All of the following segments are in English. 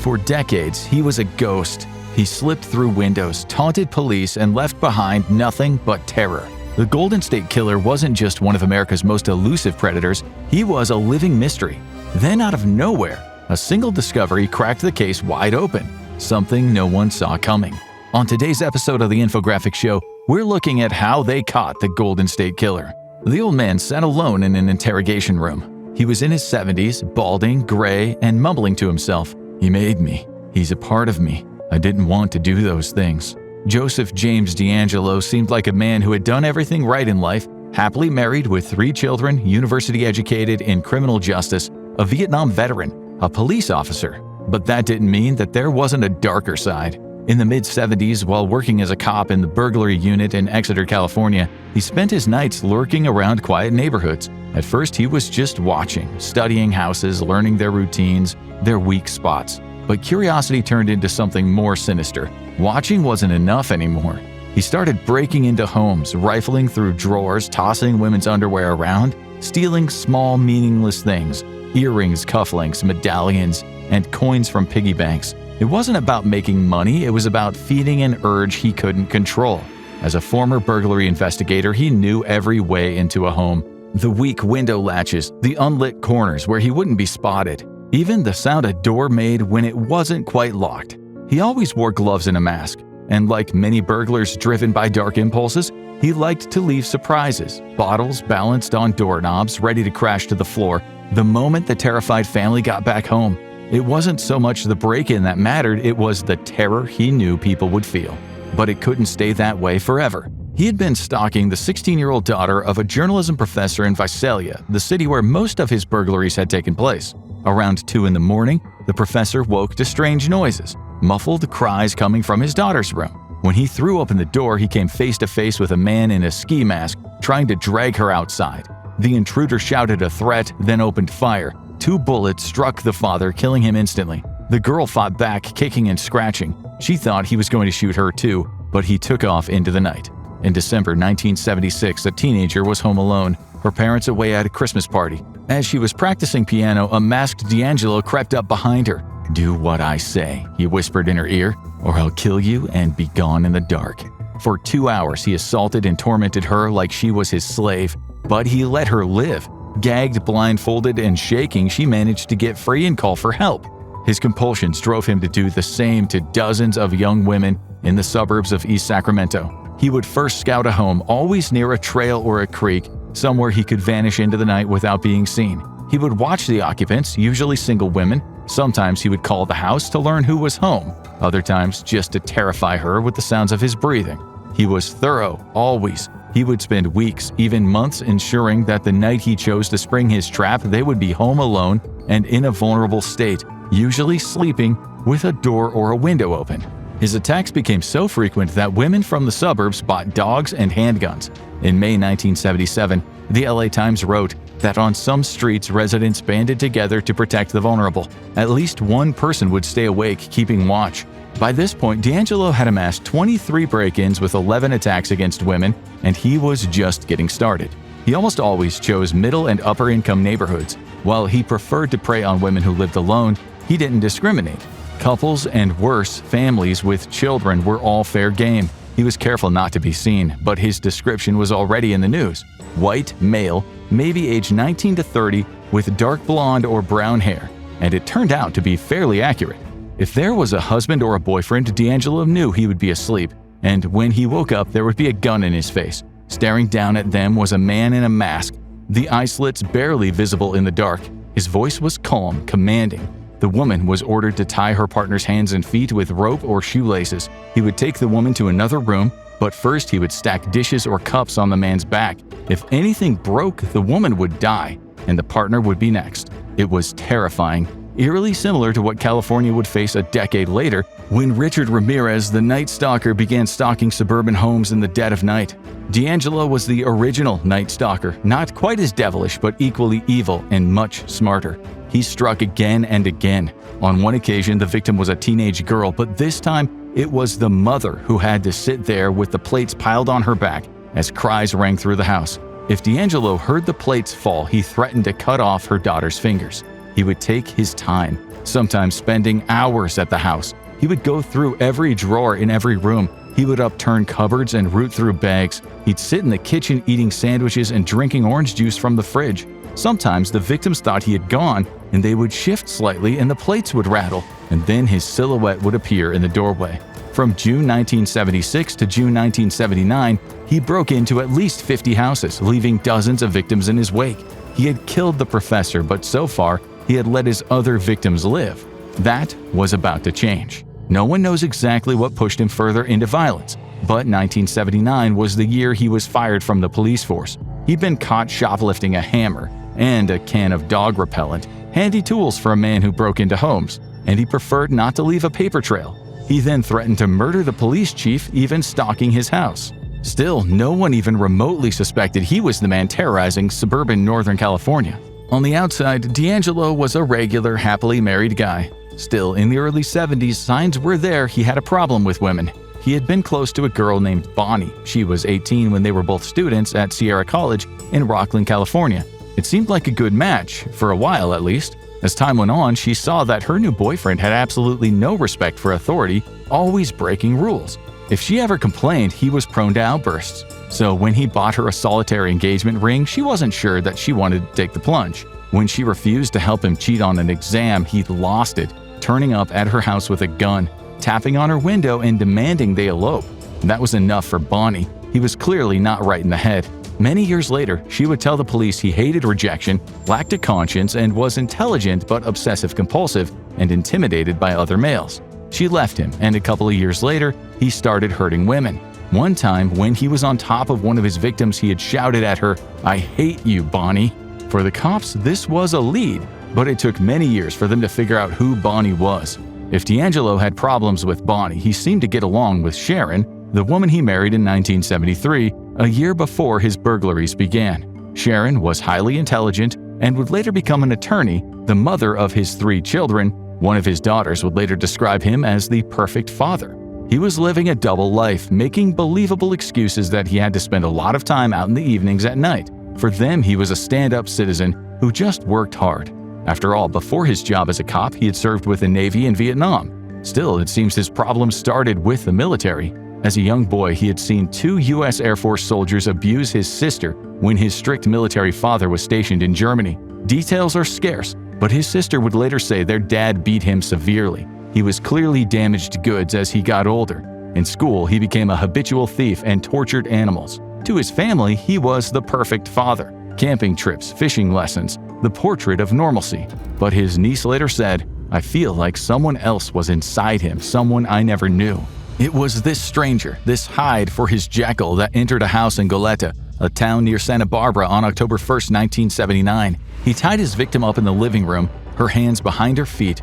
For decades, he was a ghost. He slipped through windows, taunted police, and left behind nothing but terror. The Golden State Killer wasn't just one of America's most elusive predators, he was a living mystery. Then out of nowhere, a single discovery cracked the case wide open, something no one saw coming. On today's episode of the Infographics Show, we're looking at how they caught the Golden State Killer. The old man sat alone in an interrogation room. He was in his 70s, balding, gray, and mumbling to himself, "He made me. He's a part of me. I didn't want to do those things." Joseph James DeAngelo seemed like a man who had done everything right in life, happily married with 3 children, university educated in criminal justice, a Vietnam veteran, a police officer. But that didn't mean that there wasn't a darker side. In the mid-70s, while working as a cop in the burglary unit in Exeter, California, he spent his nights lurking around quiet neighborhoods. At first, he was just watching, studying houses, learning their routines, their weak spots. But curiosity turned into something more sinister. Watching wasn't enough anymore. He started breaking into homes, rifling through drawers, tossing women's underwear around, stealing small, meaningless things, earrings, cufflinks, medallions, and coins from piggy banks. It wasn't about making money, it was about feeding an urge he couldn't control. As a former burglary investigator, he knew every way into a home. The weak window latches, the unlit corners where he wouldn't be spotted, even the sound a door made when it wasn't quite locked. He always wore gloves and a mask, and like many burglars driven by dark impulses, he liked to leave surprises, bottles balanced on doorknobs ready to crash to the floor the moment the terrified family got back home. It wasn't so much the break-in that mattered, it was the terror he knew people would feel. But it couldn't stay that way forever. He had been stalking the 16-year-old daughter of a journalism professor in Visalia, the city where most of his burglaries had taken place. Around 2 in the morning, the professor woke to strange noises, muffled cries coming from his daughter's room. When he threw open the door, he came face to face with a man in a ski mask trying to drag her outside. The intruder shouted a threat, then opened fire. 2 bullets struck the father, killing him instantly. The girl fought back, kicking and scratching. She thought he was going to shoot her too, but he took off into the night. In December 1976, a teenager was home alone, her parents away at a Christmas party. As she was practicing piano, a masked DeAngelo crept up behind her. "Do what I say," he whispered in her ear, "or I'll kill you and be gone in the dark." For 2 hours, he assaulted and tormented her like she was his slave, but he let her live. Gagged, blindfolded, and shaking, she managed to get free and call for help. His compulsions drove him to do the same to dozens of young women in the suburbs of East Sacramento. He would first scout a home, always near a trail or a creek, somewhere he could vanish into the night without being seen. He would watch the occupants, usually single women. Sometimes he would call the house to learn who was home, other times just to terrify her with the sounds of his breathing. He was thorough, always. He would spend weeks, even months, ensuring that the night he chose to spring his trap, they would be home alone and in a vulnerable state, usually sleeping with a door or a window open. His attacks became so frequent that women from the suburbs bought dogs and handguns. In May 1977, the LA Times wrote that on some streets, residents banded together to protect the vulnerable. At least one person would stay awake, keeping watch. By this point, DeAngelo had amassed 23 break-ins with 11 attacks against women, and he was just getting started. He almost always chose middle and upper-income neighborhoods. While he preferred to prey on women who lived alone, he didn't discriminate. Couples and, worse, families with children were all fair game. He was careful not to be seen, but his description was already in the news. White, male, maybe age 19 to 30, with dark blonde or brown hair. And it turned out to be fairly accurate. If there was a husband or a boyfriend, DeAngelo knew he would be asleep, and when he woke up, there would be a gun in his face. Staring down at them was a man in a mask, the eye slits barely visible in the dark. His voice was calm, commanding. The woman was ordered to tie her partner's hands and feet with rope or shoelaces. He would take the woman to another room, but first he would stack dishes or cups on the man's back. If anything broke, the woman would die, and the partner would be next. It was terrifying. Eerily similar to what California would face a decade later when Richard Ramirez, the Night Stalker, began stalking suburban homes in the dead of night. DeAngelo was the original Night Stalker, not quite as devilish but equally evil and much smarter. He struck again and again. On one occasion, the victim was a teenage girl, but this time it was the mother who had to sit there with the plates piled on her back as cries rang through the house. If DeAngelo heard the plates fall, he threatened to cut off her daughter's fingers. He would take his time, sometimes spending hours at the house. He would go through every drawer in every room. He would upturn cupboards and root through bags. He'd sit in the kitchen eating sandwiches and drinking orange juice from the fridge. Sometimes the victims thought he had gone, and they would shift slightly and the plates would rattle, and then his silhouette would appear in the doorway. From June 1976 to June 1979, he broke into at least 50 houses, leaving dozens of victims in his wake. He had killed the professor, but so far, he had let his other victims live. That was about to change. No one knows exactly what pushed him further into violence, but 1979 was the year he was fired from the police force. He'd been caught shoplifting a hammer and a can of dog repellent, handy tools for a man who broke into homes, and he preferred not to leave a paper trail. He then threatened to murder the police chief, even stalking his house. Still, no one even remotely suspected he was the man terrorizing suburban Northern California. On the outside, D'Angelo was a regular, happily married guy. Still, in the early 70s, signs were there he had a problem with women. He had been close to a girl named Bonnie. She was 18 when they were both students at Sierra College in Rocklin, California. It seemed like a good match, for a while at least. As time went on, she saw that her new boyfriend had absolutely no respect for authority, always breaking rules. If she ever complained, he was prone to outbursts. So when he bought her a solitary engagement ring, she wasn't sure that she wanted to take the plunge. When she refused to help him cheat on an exam, he lost it, turning up at her house with a gun, tapping on her window and demanding they elope. That was enough for Bonnie. He was clearly not right in the head. Many years later, she would tell the police he hated rejection, lacked a conscience, and was intelligent but obsessive-compulsive and intimidated by other males. She left him, and a couple of years later, he started hurting women. One time, when he was on top of one of his victims, he had shouted at her, "I hate you, Bonnie." For the cops, this was a lead, but it took many years for them to figure out who Bonnie was. If D'Angelo had problems with Bonnie, he seemed to get along with Sharon, the woman he married in 1973, a year before his burglaries began. Sharon was highly intelligent and would later become an attorney, the mother of his 3 children. One of his daughters would later describe him as the perfect father. He was living a double life, making believable excuses that he had to spend a lot of time out in the evenings at night. For them, he was a stand-up citizen who just worked hard. After all, before his job as a cop, he had served with the Navy in Vietnam. Still, it seems his problems started with the military. As a young boy, he had seen 2 U.S. Air Force soldiers abuse his sister when his strict military father was stationed in Germany. Details are scarce, but his sister would later say their dad beat him severely. He was clearly damaged goods as he got older. In school, he became a habitual thief and tortured animals. To his family, he was the perfect father. Camping trips, fishing lessons, the portrait of normalcy. But his niece later said, "I feel like someone else was inside him, someone I never knew." It was this stranger, this Hyde for his Jekyll, that entered a house in Goleta, a town near Santa Barbara, on October 1st, 1979. He tied his victim up in the living room, her hands behind her feet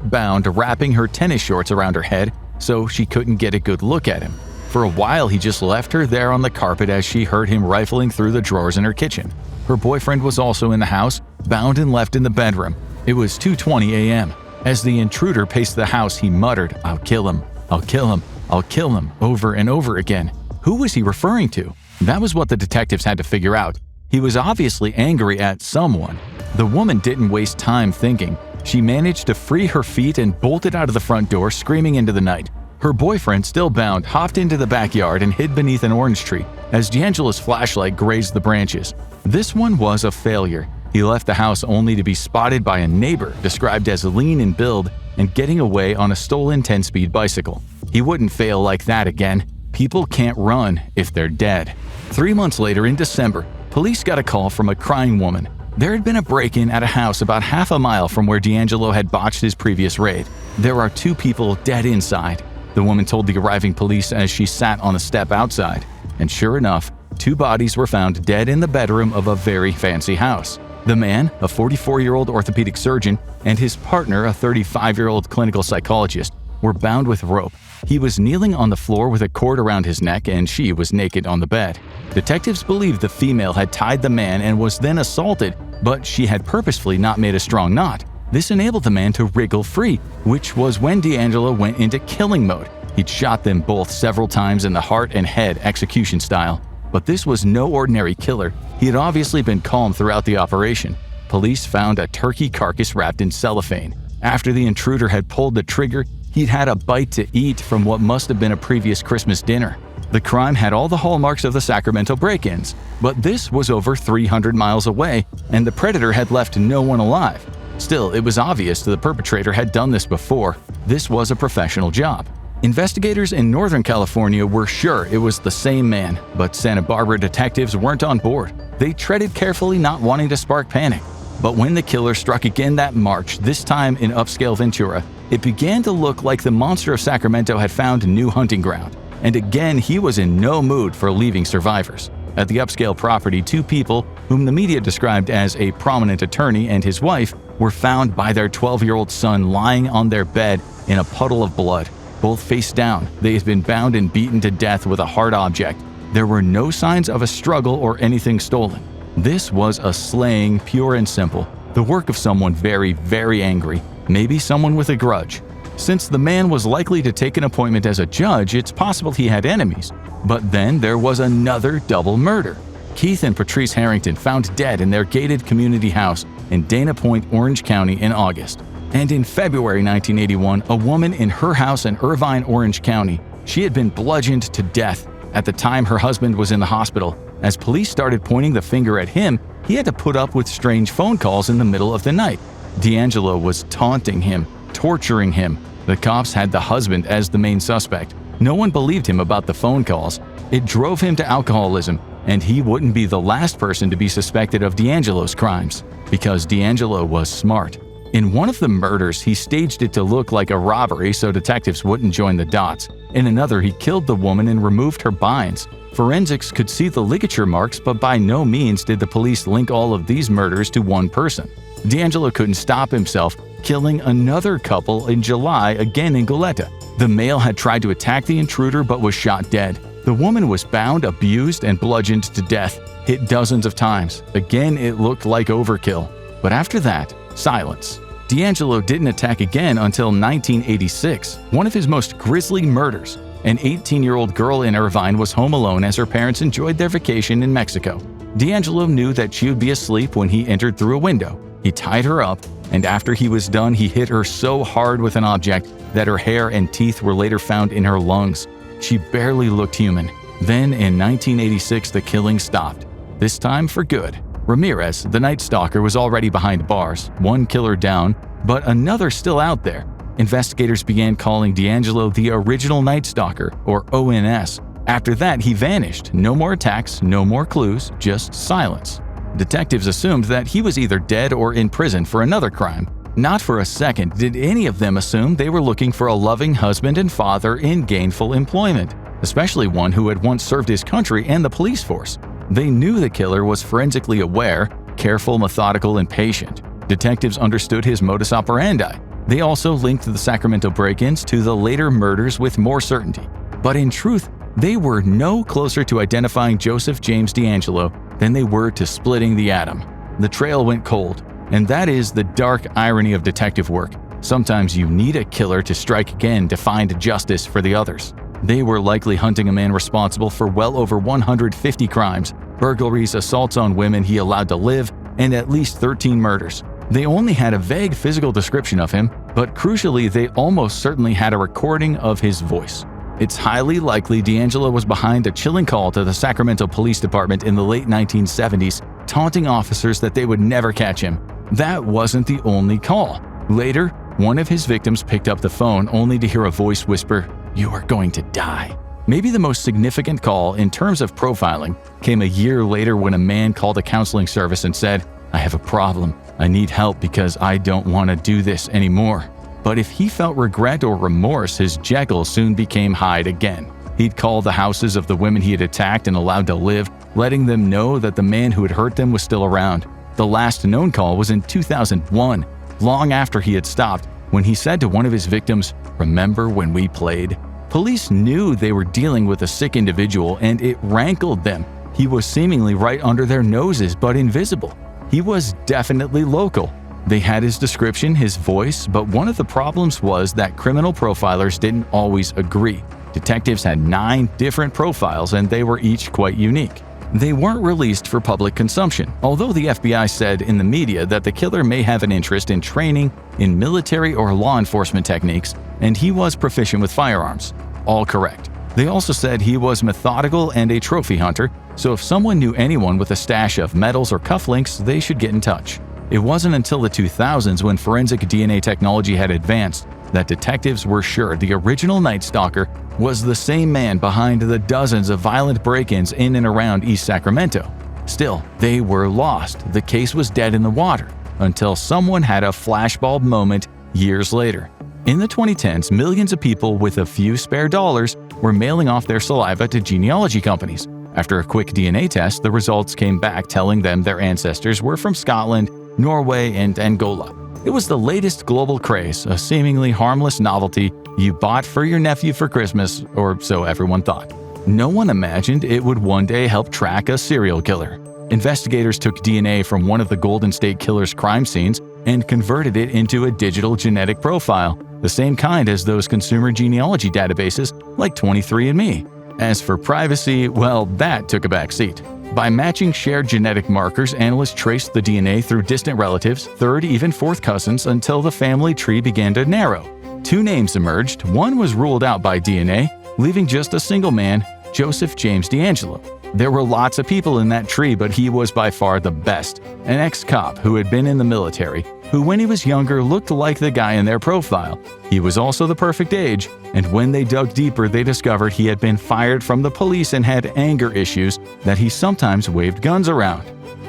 bound, wrapping her tennis shorts around her head so she couldn't get a good look at him. For a while, he just left her there on the carpet as she heard him rifling through the drawers in her kitchen. Her boyfriend was also in the house, bound and left in the bedroom. It was 2:20 a.m. As the intruder paced the house, he muttered, "I'll kill him. I'll kill him. I'll kill him," over and over again. Who was he referring to? That was what the detectives had to figure out. He was obviously angry at someone. The woman didn't waste time thinking. She managed to free her feet and bolted out of the front door, screaming into the night. Her boyfriend, still bound, hopped into the backyard and hid beneath an orange tree as D'Angelo's flashlight grazed the branches. This one was a failure. He left the house only to be spotted by a neighbor, described as lean in build, and getting away on a stolen 10-speed bicycle. He wouldn't fail like that again. People can't run if they're dead. 3 months later, in December, police got a call from a crying woman. There had been a break-in at a house about half a mile from where D'Angelo had botched his previous raid. There are 2 people dead inside, the woman told the arriving police as she sat on the step outside. And sure enough, 2 bodies were found dead in the bedroom of a very fancy house. The man, a 44-year-old orthopedic surgeon, and his partner, a 35-year-old clinical psychologist, were bound with rope. He was kneeling on the floor with a cord around his neck, and she was naked on the bed. Detectives believed the female had tied the man and was then assaulted, but she had purposefully not made a strong knot. This enabled the man to wriggle free, which was when D'Angelo went into killing mode. He'd shot them both several times in the heart and head, execution style. But this was no ordinary killer. He had obviously been calm throughout the operation. Police found a turkey carcass wrapped in cellophane. After the intruder had pulled the trigger, he'd had a bite to eat from what must have been a previous Christmas dinner. The crime had all the hallmarks of the Sacramento break-ins, but this was over 300 miles away, and the predator had left no one alive. Still, it was obvious the perpetrator had done this before. This was a professional job. Investigators in Northern California were sure it was the same man, but Santa Barbara detectives weren't on board. They treaded carefully, not wanting to spark panic. But when the killer struck again that March, this time in upscale Ventura, it began to look like the monster of Sacramento had found new hunting ground. And again, he was in no mood for leaving survivors. At the upscale property, two people, whom the media described as a prominent attorney and his wife, were found by their 12-year-old son lying on their bed in a puddle of blood. Both face down, they had been bound and beaten to death with a hard object. There were no signs of a struggle or anything stolen. This was a slaying, pure and simple, the work of someone very, very angry, maybe someone with a grudge. Since the man was likely to take an appointment as a judge, it's possible he had enemies. But then there was another double murder. Keith and Patrice Harrington found dead in their gated community house in Dana Point, Orange County in August. And in February 1981, a woman in her house in Irvine, Orange County, she had been bludgeoned to death. At the time, her husband was in the hospital. As police started pointing the finger at him, he had to put up with strange phone calls in the middle of the night. D'Angelo was taunting him, torturing him. The cops had the husband as the main suspect. No one believed him about the phone calls. It drove him to alcoholism, and he wouldn't be the last person to be suspected of D'Angelo's crimes, because D'Angelo was smart. In one of the murders, he staged it to look like a robbery so detectives wouldn't join the dots. In another, he killed the woman and removed her binds. Forensics could see the ligature marks, but by no means did the police link all of these murders to one person. D'Angelo couldn't stop himself, killing another couple in July, again in Goleta. The male had tried to attack the intruder but was shot dead. The woman was bound, abused, and bludgeoned to death, hit dozens of times. Again, it looked like overkill. But after that, silence. D'Angelo didn't attack again until 1986, one of his most grisly murders. An 18-year-old girl in Irvine was home alone as her parents enjoyed their vacation in Mexico. D'Angelo knew that she would be asleep when he entered through a window. He tied her up, and after he was done, he hit her so hard with an object that her hair and teeth were later found in her lungs. She barely looked human. Then, in 1986, the killing stopped. This time for good. Ramirez, the Night Stalker, was already behind bars, one killer down, but another still out there. Investigators began calling D'Angelo the original Night Stalker, or ONS. After that, he vanished. No more attacks, no more clues, just silence. Detectives assumed that he was either dead or in prison for another crime. Not for a second did any of them assume they were looking for a loving husband and father in gainful employment, especially one who had once served his country and the police force. They knew the killer was forensically aware, careful, methodical, and patient. Detectives understood his modus operandi. They also linked the Sacramento break-ins to the later murders with more certainty. But in truth, they were no closer to identifying Joseph James D'Angelo than they were to splitting the atom. The trail went cold, and that is the dark irony of detective work. Sometimes you need a killer to strike again to find justice for the others. They were likely hunting a man responsible for well over 150 crimes, burglaries, assaults on women he allowed to live, and at least 13 murders. They only had a vague physical description of him, but crucially, they almost certainly had a recording of his voice. It's highly likely D'Angelo was behind a chilling call to the Sacramento Police Department in the late 1970s, taunting officers that they would never catch him. That wasn't the only call. Later, one of his victims picked up the phone only to hear a voice whisper, "You are going to die." Maybe the most significant call in terms of profiling came a year later when a man called a counseling service and said, "I have a problem. I need help because I don't want to do this anymore." But if he felt regret or remorse, his Jekyll soon became Hyde again. He'd call the houses of the women he had attacked and allowed to live, letting them know that the man who had hurt them was still around. The last known call was in 2001, long after he had stopped, when he said to one of his victims, "Remember when we played?" Police knew they were dealing with a sick individual, and it rankled them. He was seemingly right under their noses, but invisible. He was definitely local. They had his description, his voice, but one of the problems was that criminal profilers didn't always agree. Detectives had 9 different profiles, and they were each quite unique. They weren't released for public consumption, although the FBI said in the media that the killer may have an interest in training in military or law enforcement techniques, and he was proficient with firearms. All correct. They also said he was methodical and a trophy hunter, so if someone knew anyone with a stash of medals or cufflinks, they should get in touch. It wasn't until the 2000s, when forensic DNA technology had advanced, that detectives were sure the original Night Stalker was the same man behind the dozens of violent break-ins in and around East Sacramento. Still, they were lost. The case was dead in the water until someone had a flashbulb moment years later. In the 2010s, millions of people with a few spare dollars were mailing off their saliva to genealogy companies. After a quick DNA test, the results came back telling them their ancestors were from Scotland, Norway, and Angola. It was the latest global craze, a seemingly harmless novelty you bought for your nephew for Christmas, or so everyone thought. No one imagined it would one day help track a serial killer. Investigators took DNA from one of the Golden State Killer's crime scenes and converted it into a digital genetic profile, the same kind as those consumer genealogy databases like 23andMe. As for privacy, well, that took a back seat. By matching shared genetic markers, analysts traced the DNA through distant relatives, third, even fourth cousins, until the family tree began to narrow. 2 names emerged. One was ruled out by DNA, leaving just a single man, Joseph James DeAngelo. There were lots of people in that tree, but he was by far the best. An ex-cop who had been in the military, who when he was younger looked like the guy in their profile. He was also the perfect age, and when they dug deeper, they discovered he had been fired from the police and had anger issues that he sometimes waved guns around.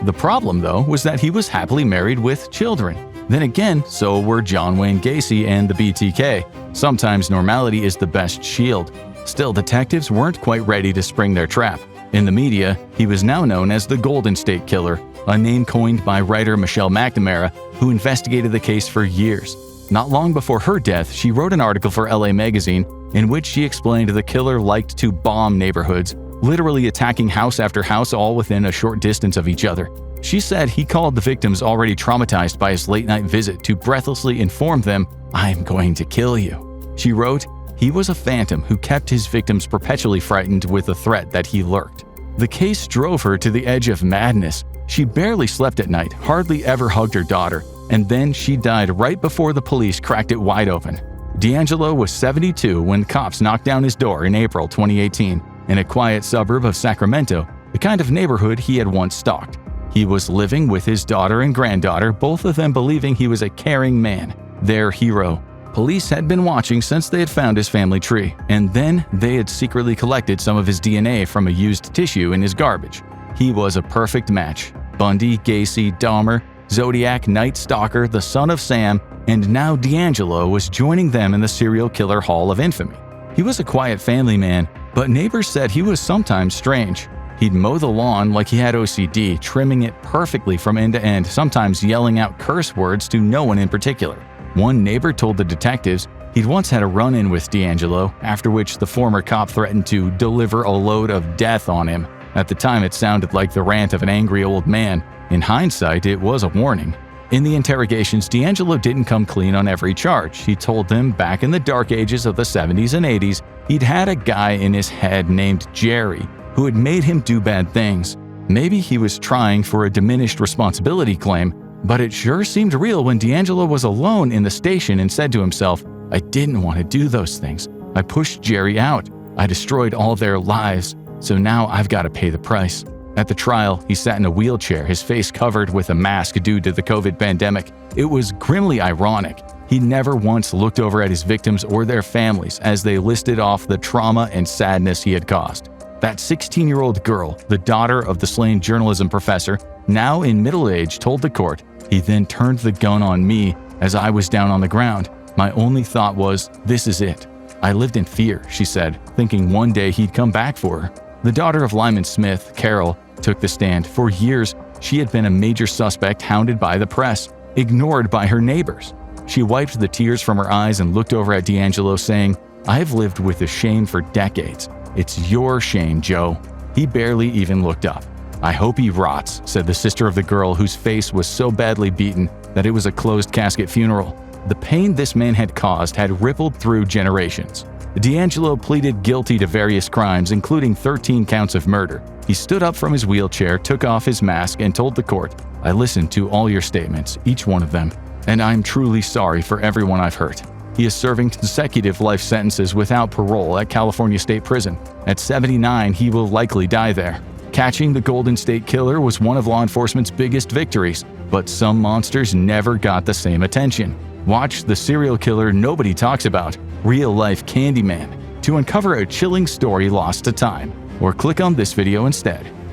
The problem, though, was that he was happily married with children. Then again, so were John Wayne Gacy and the BTK. Sometimes normality is the best shield. Still, detectives weren't quite ready to spring their trap. In the media, he was now known as the Golden State Killer, a name coined by writer Michelle McNamara, who investigated the case for years. Not long before her death, she wrote an article for LA Magazine in which she explained the killer liked to bomb neighborhoods, literally attacking house after house all within a short distance of each other. She said he called the victims already traumatized by his late-night visit to breathlessly inform them, "I'm going to kill you." She wrote, "He was a phantom who kept his victims perpetually frightened with the threat that he lurked." The case drove her to the edge of madness. She barely slept at night, hardly ever hugged her daughter, and then she died right before the police cracked it wide open. DeAngelo was 72 when cops knocked down his door in April 2018 in a quiet suburb of Sacramento, the kind of neighborhood he had once stalked. He was living with his daughter and granddaughter, both of them believing he was a caring man, their hero. Police had been watching since they had found his family tree, and then they had secretly collected some of his DNA from a used tissue in his garbage. He was a perfect match. Bundy, Gacy, Dahmer, Zodiac, Night Stalker, the son of Sam, and now DeAngelo was joining them in the serial killer Hall of Infamy. He was a quiet family man, but neighbors said he was sometimes strange. He'd mow the lawn like he had OCD, trimming it perfectly from end to end, sometimes yelling out curse words to no one in particular. One neighbor told the detectives he'd once had a run-in with DeAngelo, after which the former cop threatened to deliver a load of death on him. At the time, it sounded like the rant of an angry old man. In hindsight, it was a warning. In the interrogations, DeAngelo didn't come clean on every charge. He told them back in the dark ages of the 70s and 80s, he'd had a guy in his head named Jerry who had made him do bad things. Maybe he was trying for a diminished responsibility claim, but it sure seemed real when DeAngelo was alone in the station and said to himself, "I didn't want to do those things. I pushed Jerry out. I destroyed all their lives. So now I've got to pay the price." At the trial, he sat in a wheelchair, his face covered with a mask due to the COVID pandemic. It was grimly ironic. He never once looked over at his victims or their families as they listed off the trauma and sadness he had caused. That 16-year-old girl, the daughter of the slain journalism professor, now in middle age, told the court, "He then turned the gun on me as I was down on the ground. My only thought was, this is it. I lived in fear," she said, thinking one day he'd come back for her. The daughter of Lyman Smith, Carol, took the stand. For years, she had been a major suspect hounded by the press, ignored by her neighbors. She wiped the tears from her eyes and looked over at DeAngelo, saying, "I've lived with the shame for decades. It's your shame, Joe." He barely even looked up. "I hope he rots," said the sister of the girl whose face was so badly beaten that it was a closed casket funeral. The pain this man had caused had rippled through generations. DeAngelo pleaded guilty to various crimes, including 13 counts of murder. He stood up from his wheelchair, took off his mask, and told the court, "I listened to all your statements, each one of them, and I'm truly sorry for everyone I've hurt." He is serving consecutive life sentences without parole at California State Prison. At 79, he will likely die there. Catching the Golden State Killer was one of law enforcement's biggest victories, but some monsters never got the same attention. Watch The Serial Killer Nobody Talks About, Real Life Candyman, to uncover a chilling story lost to time, or click on this video instead.